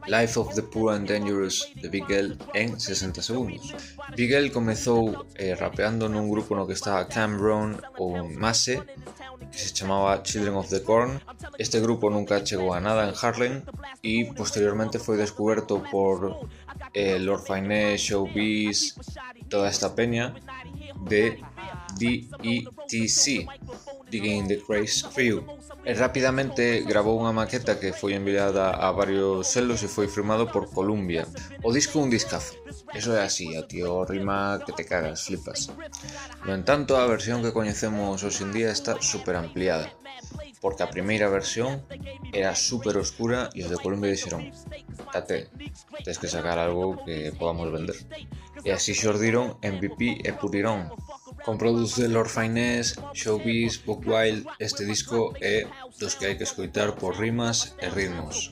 Life of the Poor and Dangerous de Big L en 60 segundos. Big L comezou rapeando nun grupo no que estaba Cameron ou Masse, que se chamaba Children of the Corn. Este grupo nunca chegou a nada en Harlem e posteriormente foi descuberto por Lord Finesse, Showbiz, toda esta peña de DETC, Digging the Craze Crew. E rapidamente grabou unha maqueta que foi enviada a varios selos e foi firmado por Columbia. O disco é un discazo, eso é así, a tío rima que te cagas, flipas. No entanto, a versión que coñecemos hoxe en día está super ampliada, porque a primeira versión era super oscura e os de Columbia dixeron: tate, tens que sacar algo que podamos vender. E así xordiron MVP e Purirón. Con produtos de Lord Finesse, Showbiz, Buck Wild, este disco é dos que hai que escoitar por rimas e ritmos.